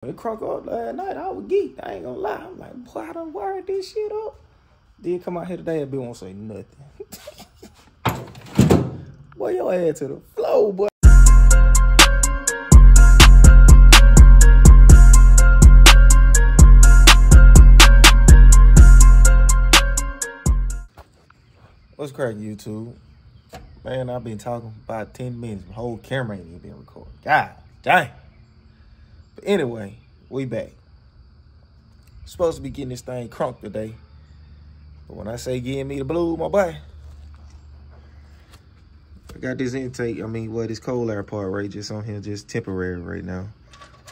It crunk up last night. I was geeked. I ain't gonna lie. I'm like, boy, I done wired this shit up. Then come out here today and be won't say nothing. Boy, your ass to the flow, boy. What's cracking, YouTube? Man, I've been talking about 10 minutes. My whole camera ain't even been recorded. God dang. But anyway, we back. Supposed to be getting this thing crunk today. But when I say give me the blue, my boy, I got this intake, this cold air part right just on here, just temporary right now.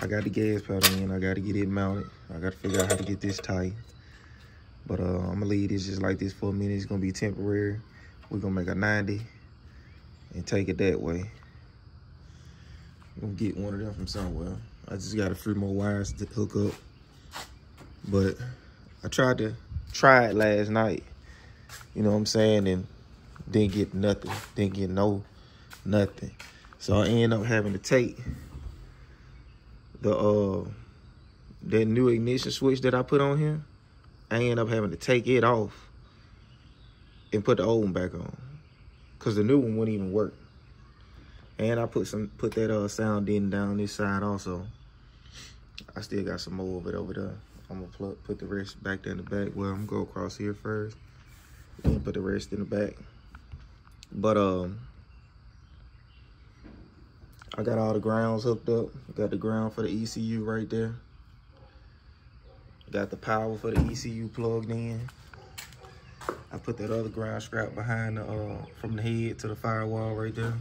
I got the gas pedal in, I got to get it mounted. I got to figure out how to get this tight. But I'm going to leave this just like this for a minute. It's going to be temporary. We're going to make a 90 and take it that way. I'm going to get one of them from somewhere. I just got a few more wires to hook up. But I tried to try it last night. You know what I'm saying? And didn't get nothing. Didn't get nothing. So I ended up having to take the that new ignition switch that I put on here. I ended up having to take it off and put the old one back on, cause the new one wouldn't even work. And I put that sound in down this side also. I still got some more of it over there. I'm gonna put the rest back there in the back. Well, I'm gonna go across here first, then put the rest in the back. But I got all the grounds hooked up. Got the ground for the ECU right there. Got the power for the ECU plugged in. I put that other ground strap behind from the head to the firewall right there.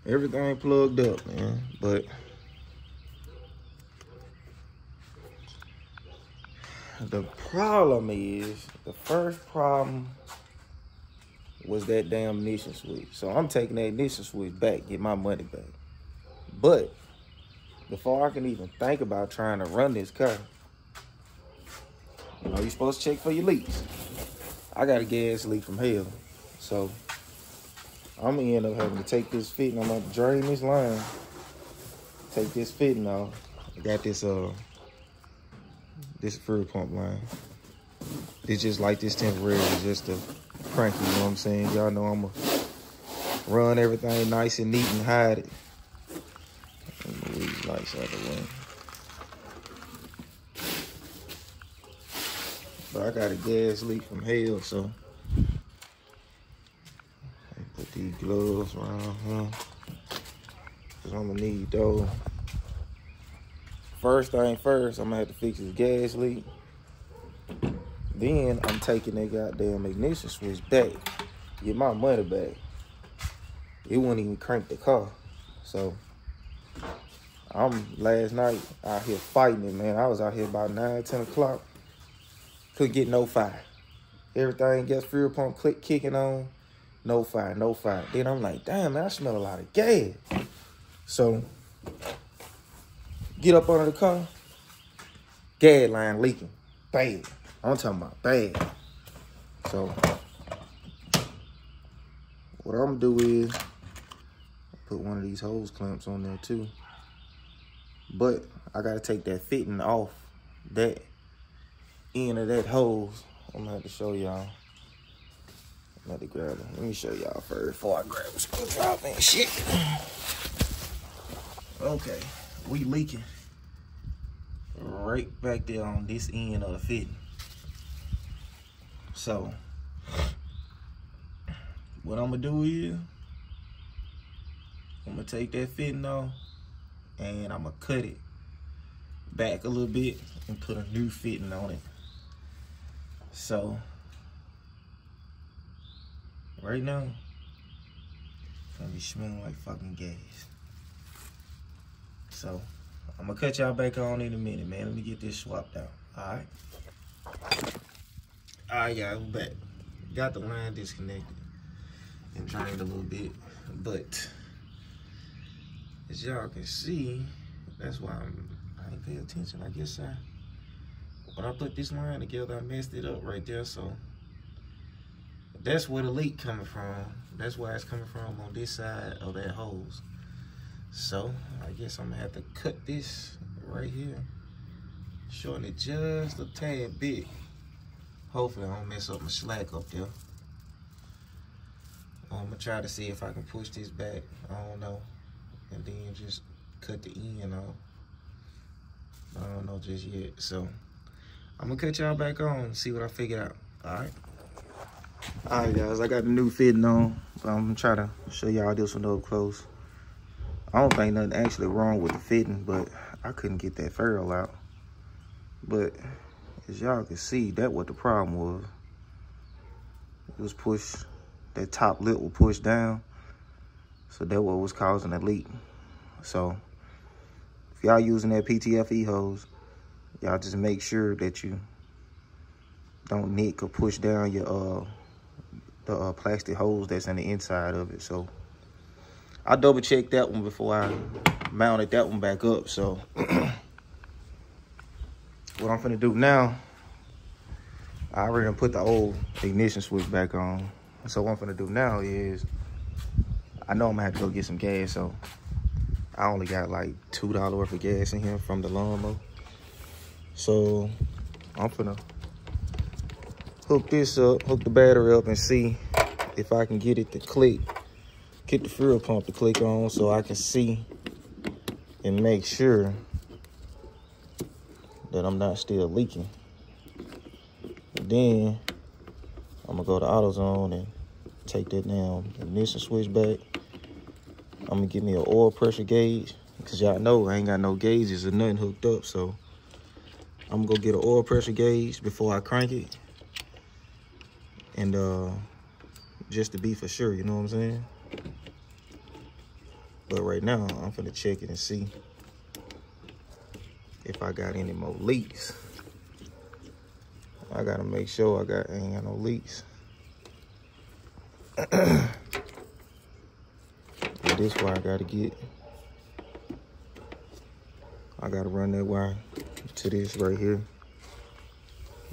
Everything plugged up, man. But the problem is, the first problem was that damn ignition switch. So I'm taking that ignition switch back, get my money back. But before I can even think about trying to run this car, you know, you're supposed to check for your leaks. I got a gas leak from hell. So I'm gonna end up having to take this fitting. I'm gonna drain this line, take this fitting off. I got this fuel pump line. It's just like this temporary, just to crank it, you know what I'm saying? Y'all know I'm gonna run everything nice and neat and hide it. Let me move these lights out of the way. But I got a gas leak from hell, so I put these gloves around here, cause I'm gonna need those. First thing first, I'm gonna have to fix this gas leak. Then I'm taking that goddamn ignition switch back, get my money back. It wouldn't even crank the car. So I'm last night out here fighting it, man. I was out here about 9, 10 o'clock. Couldn't get no fire. Everything gets fuel pump kicking on. No fire, no fire. Then I'm like, damn, man, I smell a lot of gas. So get up under the car, gas line leaking. Bad. I'm talking about bad. So what I'm gonna do is put one of these hose clamps on there too. But I gotta take that fitting off that end of that hose. I'm gonna have to show y'all. I'm gonna have to grab it. Let me show y'all first before I grab a screwdriver and shit. Okay, we leaking right back there on this end of the fitting. So what I'm gonna do is I'm gonna take that fitting off and I'm gonna cut it back a little bit and put a new fitting on it. So right now it's gonna be smelling like fucking gas. So I'm gonna cut y'all back on in a minute, man. Let me get this swapped out. Alright, y'all, we're back. Got the line disconnected and drained a little bit, but as y'all can see, that's why I ain't pay attention. I guess when I put this line together, I messed it up right there. So that's where the leak coming from. That's why it's coming from on this side of that hose. So I guess I'm gonna have to cut this right here, shorten it just a tad bit. Hopefully I don't mess up my slack up there. I'm gonna try to see if I can push this back, I don't know, and then just cut the end off. I don't know just yet, so I'm gonna cut y'all back on and see what I figure out. All right, guys, I got the new fitting on. I'm gonna try to show y'all this one up close. I don't think nothing actually wrong with the fitting, but I couldn't get that ferrule out. But as y'all can see, that what the problem was. It was pushed, that top lip was pushed down. So that what was causing a leak. So if y'all using that PTFE hose, y'all just make sure that you don't nick or push down your the plastic hose that's in the inside of it. So I double checked that one before I mounted that one back up. So what I'm finna do now, I already put the old ignition switch back on. So what I'm finna do now is, I know I'm gonna have to go get some gas. So I only got like $2 worth of gas in here from the lawnmower. So I'm finna hook this up, hook the battery up, and see if I can get it to click, get the fuel pump to click on, so I can see and make sure that I'm not still leaking. And then I'm gonna go to AutoZone and take that down ignition switch back. I'm gonna get me an oil pressure gauge, because y'all know I ain't got no gauges or nothing hooked up. So I'm gonna go get an oil pressure gauge before I crank it. And just to be for sure, you know what I'm saying? But right now, I'm finna check it and see if I got any more leaks. I gotta make sure I ain't got no leaks. And this wire I gotta get. I gotta run that wire to this right here.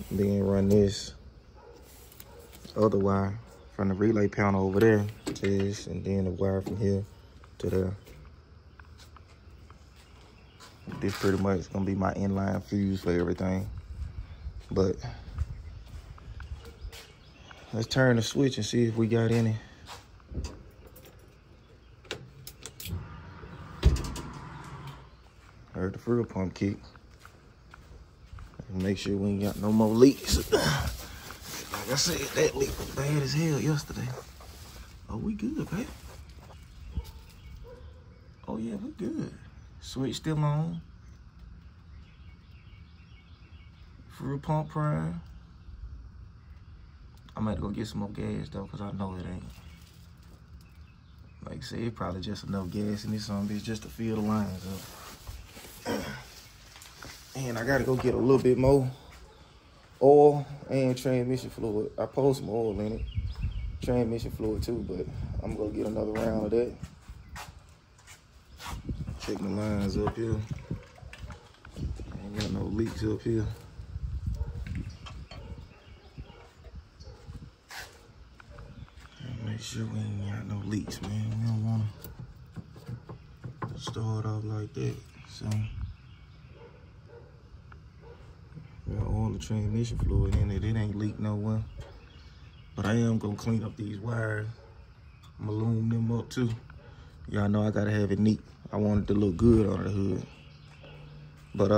Then run this other wire from the relay panel over there to this, and then the wire from here to there. This pretty much is gonna be my inline fuse for everything. But let's turn the switch and see if we got any. Heard the fuel pump kick. Make sure we ain't got no more leaks. Like I said, that leak was bad as hell yesterday. Oh, we good, baby. Oh yeah, we good. Switch still on. Fuel pump prime. I'm gonna go get some more gas though, cause I know it ain't. Like I said, it probably just enough gas in this bitch just to fill the lines up. And I gotta go get a little bit more oil and transmission fluid. I poured some oil in it, transmission fluid too, but I'm gonna get another round of that. Check the lines up here. Ain't got no leaks up here. Make sure we ain't got no leaks, man. We don't wanna start off like that. So we got all the transmission fluid in it. It ain't leaked nowhere. But I am gonna clean up these wires. I'm gonna loom them up too. Y'all know I gotta have it neat. I want it to look good on the hood. But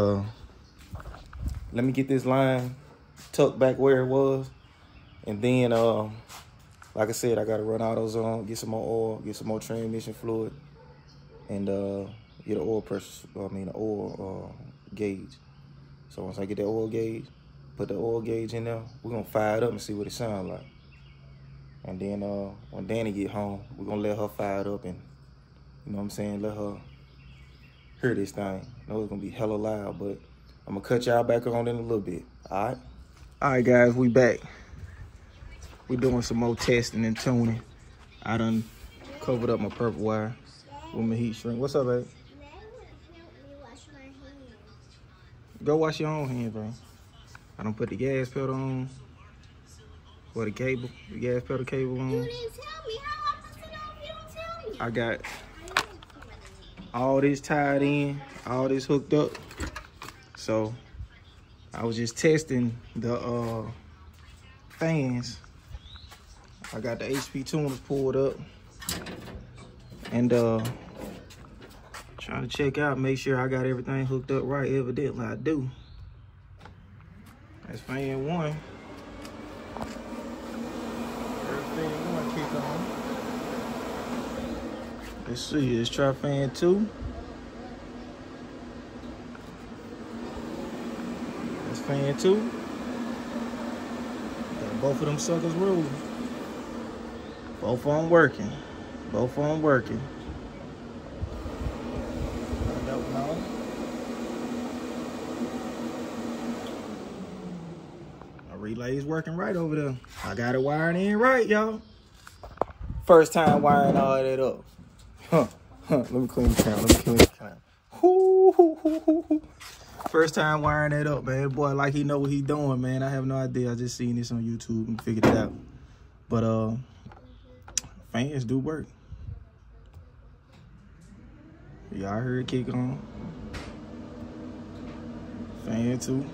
let me get this line tucked back where it was. And then like I said, I gotta run AutoZone, get some more oil, get some more transmission fluid, and get an oil pressure, oil gauge. So once I get that oil gauge, put the oil gauge in there, we're gonna fire it up and see what it sounds like. And then when Danny get home, we're gonna let her fire it up and, you know what I'm saying, let her hear this thing. I know it's gonna be hella loud, but I'm gonna cut y'all back on in a little bit, all right? All right, guys, we back. We doing some more testing and tuning. I done covered up my purple wire with my heat shrink. What's up, babe? Go wash your own hands, bro. I done put the gas pedal on. Or the cable, the gas pedal cable on. You didn't tell me. How am I supposed to know if you don't tell me? I got all this tied in, all this hooked up. So I was just testing the fans. I got the HP tuners pulled up and trying to check out, make sure I got everything hooked up right. Evidently I do. That's fan 1. Fan 1 kick on. Let's see, let's try fan 2. That's fan 2. Got both of them suckers rolling. Both of them working. Both of them working. Got that one on. My relay is working right over there. I got it wired in right, y'all. First time wiring all that up. Let me clean the camera. Let me clean the camera. First time wiring that up, man. Boy, like he know what he doing, man. I have no idea. I just seen this on YouTube and figured it out. But fans do work. Y'all heard it kick on. Fan 2.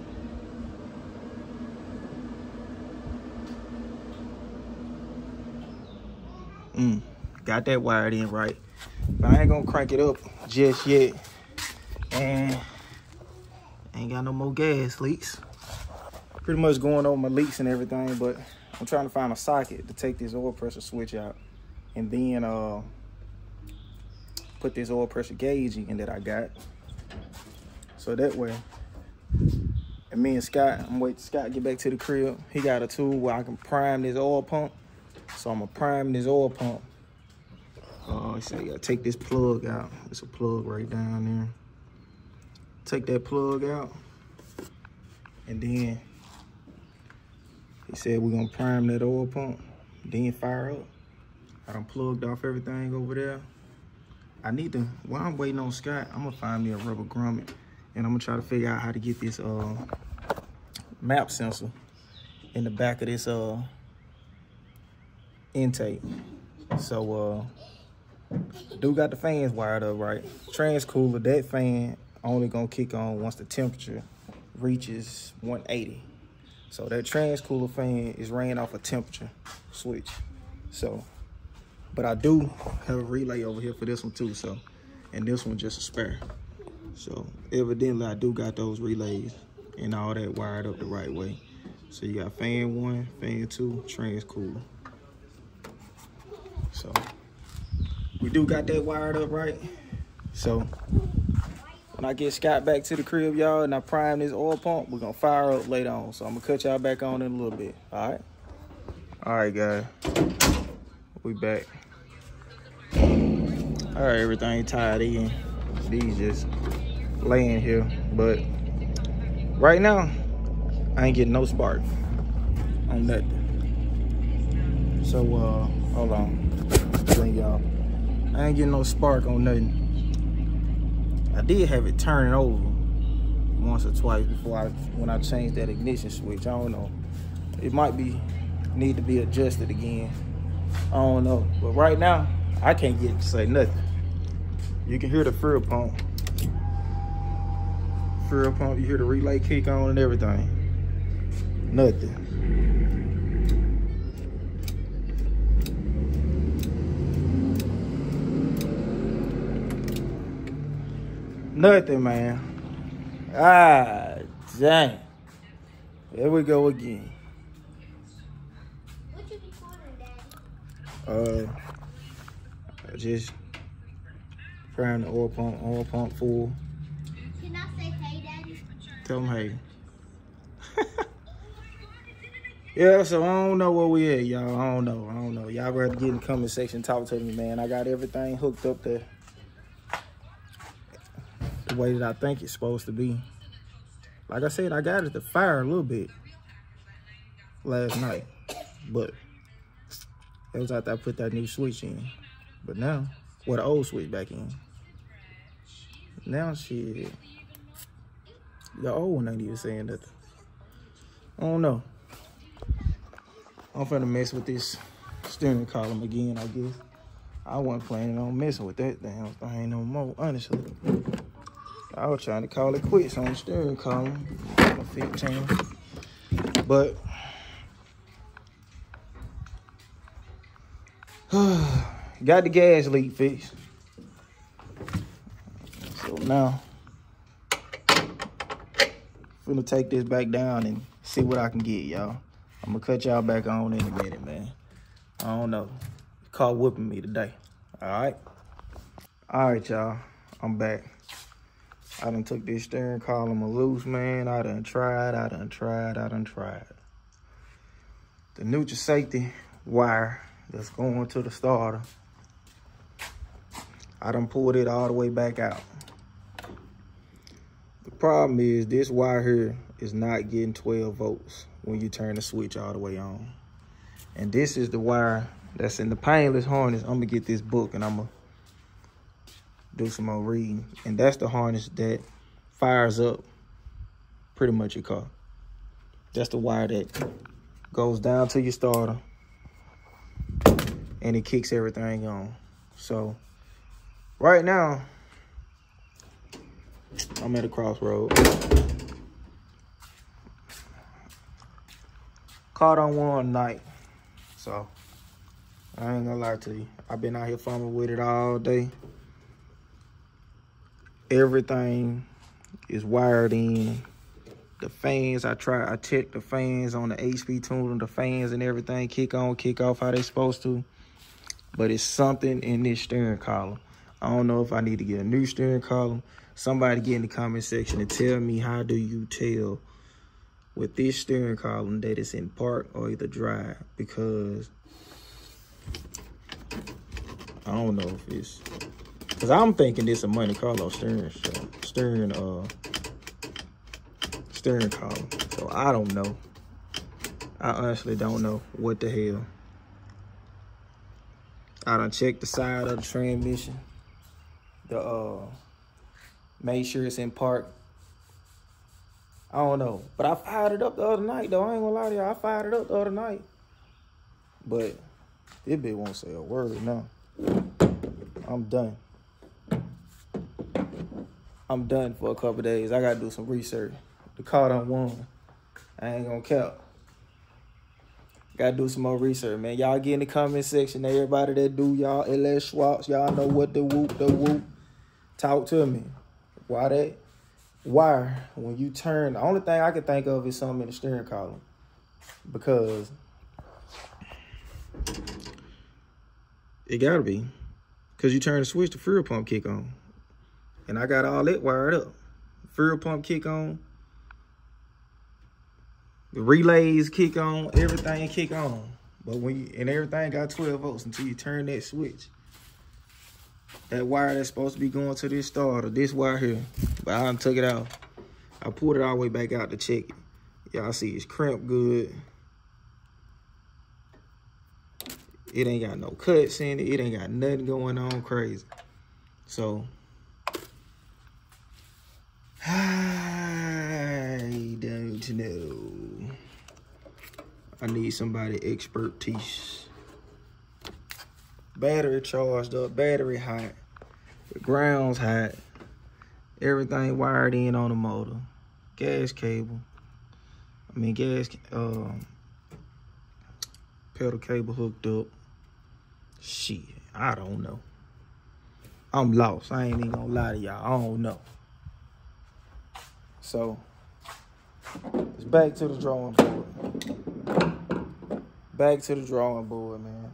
Got that wired in right. But I ain't gonna crank it up just yet. And ain't got no more gas leaks. Pretty much going over my leaks and everything, but I'm trying to find a socket to take this oil pressure switch out. And then put this oil pressure gauge in that I got. So that way, and me and Scott, I'm waiting for Scott to get back to the crib. He got a tool where I can prime this oil pump. So I'm gonna prime this oil pump. He said you gotta take this plug out. There's a plug right down there. Take that plug out. And then he said we're gonna prime that oil pump, then fire up. I done plugged off everything over there. I need to, while I'm waiting on Scott, I'm gonna find me a rubber grommet and I'm gonna try to figure out how to get this map sensor in the back of this intake. So do got the fans wired up right. Transcooler, that fan only gonna kick on once the temperature reaches 180. So that transcooler fan is ran off a temperature switch. So, but I do have a relay over here for this one too. So, and this one just a spare. So evidently I do got those relays and all that wired up the right way. So you got fan 1, fan 2, transcooler. So we do got that wired up right. So when I get Scott back to the crib, y'all, and I prime this oil pump, we're gonna fire up later on. So I'm gonna cut y'all back on in a little bit. All right, guys, we back. All right, everything tied in. These just laying here, but right now I ain't getting no spark on that. So hold on, y'all. I ain't getting no spark on nothing. I did have it turning over once or twice before when I changed that ignition switch. I don't know. It might need to be adjusted again. I don't know. But right now, I can't get it to say nothing. You can hear the fuel pump. Fuel pump, you hear the relay kick on and everything. Nothing. Nothing, man. Ah, dang. There we go again. What you recording, Daddy? Just prime the oil pump full. Can I say hey, Daddy? Tell them hey. Yeah, so I don't know where we at, y'all. I don't know. Y'all better get in the comment section, talk to me, man. I got everything hooked up there the way that I think it's supposed to be. Like I said, I got it to fire a little bit last night, but it was after I put that new switch in. But now, well, the old switch back in. Now shit, the old one ain't even saying nothing. I don't know. I'm finna mess with this steering column again, I guess. I wasn't planning on messing with that damn thing no more, honestly. I was trying to call it quits on the steering column. 15. But got the gas leak fixed. So now finna take this back down and see what I can get, y'all. I'm gonna cut y'all back on in a minute, man. I don't know. Car whipping me today. All right, y'all. I'm back. I done took this steering column loose, man. I done tried. The neutral safety wire that's going to the starter, I done pulled it all the way back out. The problem is this wire here is not getting 12 volts when you turn the switch all the way on. And this is the wire that's in the painless harness. I'm gonna get this book and I'm gonna do some more reading. And that's the harness that fires up pretty much your car. That's the wire that goes down to your starter and it kicks everything on. So right now, I'm at a crossroad. Caught on one night. So I ain't gonna lie to you. I've been out here fumbling with it all day. Everything is wired in. The fans, I checked the fans on the HP tuner, the fans and everything kick on, kick off how they supposed to. But it's something in this steering column. I don't know if I need to get a new steering column. Somebody get in the comment section and tell me, how do you tell with this steering column that it's in park or either drive? Because I don't know if it's, because I'm thinking this a Monte Carlo steering column. So I don't know. I honestly don't know what the hell. I done checked the side of the transmission. Made sure it's in park. I don't know. But I fired it up the other night, though. I ain't gonna lie to y'all. I fired it up the other night. But this bitch won't say a word now. I'm done. I'm done for a couple days. I gotta do some research. The car done won. I ain't gonna cap. Gotta do some more research, man. Y'all get in the comment section. Everybody that do y'all LS swaps, y'all know what the whoop. Talk to me. Why that wire, when you turn, the only thing I can think of is something in the steering column. Because it gotta be. Because you turn the switch, the fuel pump kick on. And I got all that wired up. Fuel pump kick on. The relays kick on. Everything kick on. But and everything got 12 volts until you turn that switch. That wire that's supposed to be going to this starter, this wire here. But I done took it out. I pulled it all the way back out to check it. Y'all see it's crimped good. It ain't got no cuts in it. It ain't got nothing going on crazy. So I don't know. I need somebody expertise. Battery charged up, battery hot, the ground's hot, everything wired in on the motor, gas cable. Pedal cable hooked up. Shit, I don't know. I'm lost. I ain't even gonna lie to y'all. I don't know. So it's back to the drawing board. Back to the drawing board, man.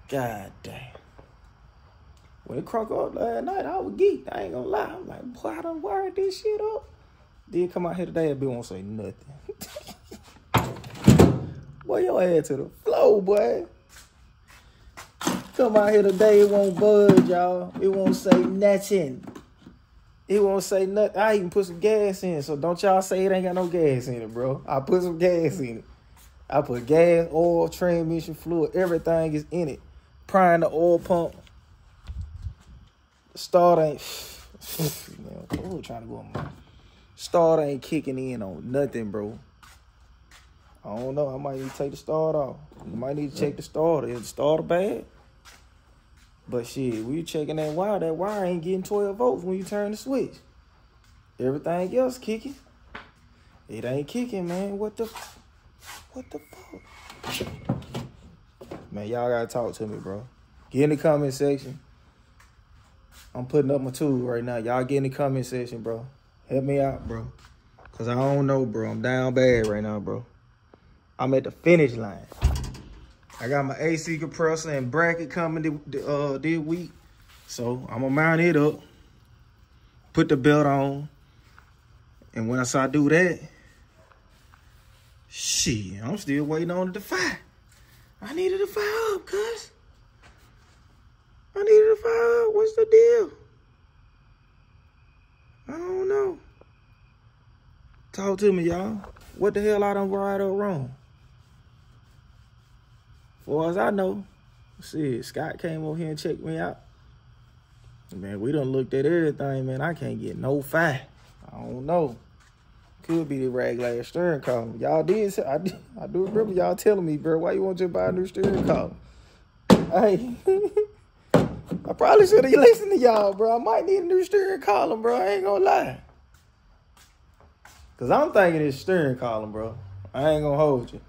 God damn. When it crunk up last night, I was geeked. I ain't gonna lie. I'm like, boy, I done wired this shit up. Then come out here today and won't say nothing. Boy, your ass to the floor, boy. Come out here today, it won't budge, y'all. It won't say nothing. It won't say nothing. I even put some gas in, so don't y'all say it ain't got no gas in it, bro. I put some gas in it. I put gas, oil, transmission fluid, everything is in it. Prying the oil pump. Start ain't man, trying to go on. Start ain't kicking in on nothing, bro. I I don't know. I might need to take the starter off. You might need to check the starter. Is the starter bad? But shit, we checking that wire ain't getting 12 volts when you turn the switch. Everything else kicking. It ain't kicking, man. What the fuck? Man, y'all gotta talk to me, bro. Get in the comment section. I'm putting up my tool right now. Y'all get in the comment section, bro. Help me out, bro. Cause I don't know, bro. I'm down bad right now, bro. I'm at the finish line. I got my AC compressor and bracket coming this week. So I'm gonna mount it up. Put the belt on. And once I do that, shit, I'm still waiting on it to fire. I needed to fire up, cuz. I needed to fire up. What's the deal? I don't know. Talk to me, y'all. What the hell I done right or wrong? Far as I know, shit, Scott came over here and checked me out. Man, we done looked at everything, man. I can't get no fire. I don't know. Could be the regular steering column. Y'all did say, I do remember y'all telling me, bro, why you want to buy a new steering column? Hey, I probably should have listened to y'all, bro. I might need a new steering column, bro. I ain't gonna lie. Cause I'm thinking it's steering column, bro. I ain't gonna hold you.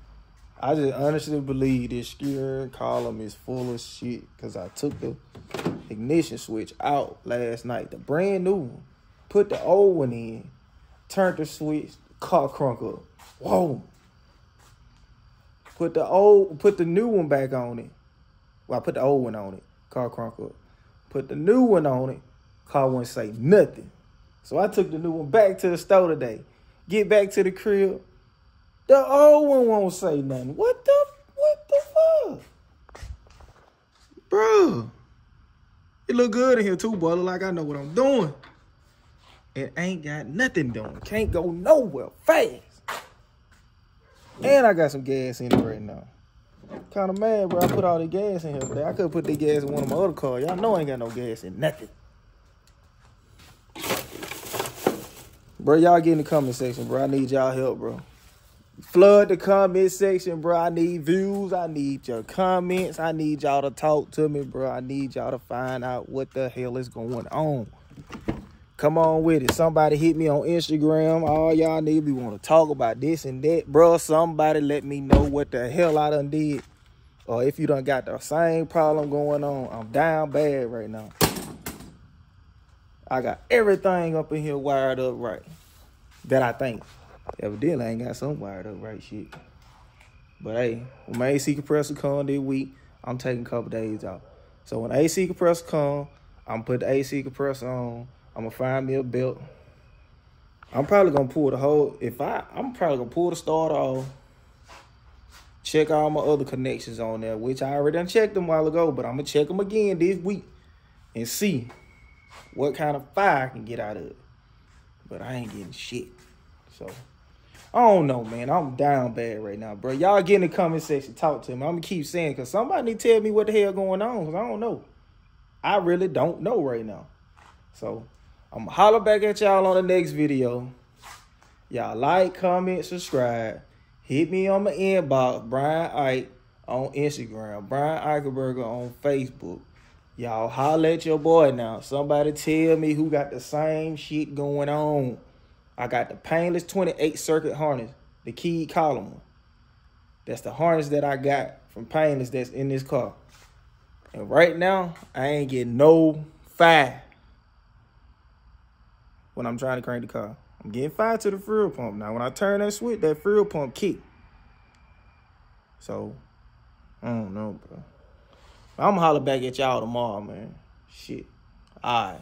I just honestly believe this steering column is full of shit. Cause I took the ignition switch out last night, the brand new one. Put the old one in. Turned the switch, car crunk up. Whoa. Put the new one back on it. Well, I put the old one on it, car crunk up. Put the new one on it, car wouldn't say nothing. So I took the new one back to the store today. Get back to the crib. The old one won't say nothing. What the fuck? Bro. It look good in here too, boy. Look like I know what I'm doing. It ain't got nothing doing. Can't go nowhere fast. And I got some gas in it right now. Kind of mad, bro. I put all the gas in here today. I could put the gas in one of my other cars. Y'all know I ain't got no gas in nothing. Bro, y'all get in the comment section, bro. I need y'all help, bro. Flood the comment section, bro. I need views. I need your comments. I need y'all to talk to me, bro. I need y'all to find out what the hell is going on. Come on with it. Somebody hit me on Instagram. All y'all need, we want to talk about this and that. Bro, somebody let me know what the hell I done did. Or if you done got the same problem going on. I'm down bad right now. I got everything up in here wired up right. That I think. Evidently, I ain't got some wired up right shit. But hey, when my AC compressor come this week, I'm taking a couple days off. So when the AC compressor come, I'm put the AC compressor on. I'm gonna find me a belt. I'm probably gonna pull the whole. I'm probably gonna pull the starter off. Check all my other connections on there, which I already done checked them a while ago, but I'm gonna check them again this week and see what kind of fire I can get out of it. But I ain't getting shit. So I don't know, man. I'm down bad right now, bro. Y'all get in the comment section, talk to me. I'm gonna keep saying, cause somebody need to tell me what the hell going on, cause I don't know. I really don't know right now. So I'm gonna holler back at y'all on the next video. Y'all like, comment, subscribe. Hit me on my inbox, Brian Ike on Instagram, Brian Eichelberger on Facebook. Y'all holler at your boy now. Somebody tell me who got the same shit going on. I got the painless 28 circuit harness, the key column one. That's the harness that I got from painless that's in this car. And right now, I ain't getting no fire when I'm trying to crank the car. I'm getting fire to the fuel pump. Now, when I turn that switch, that fuel pump kick. So, I don't know, bro. I'm going to holler back at y'all tomorrow, man. Shit. All right.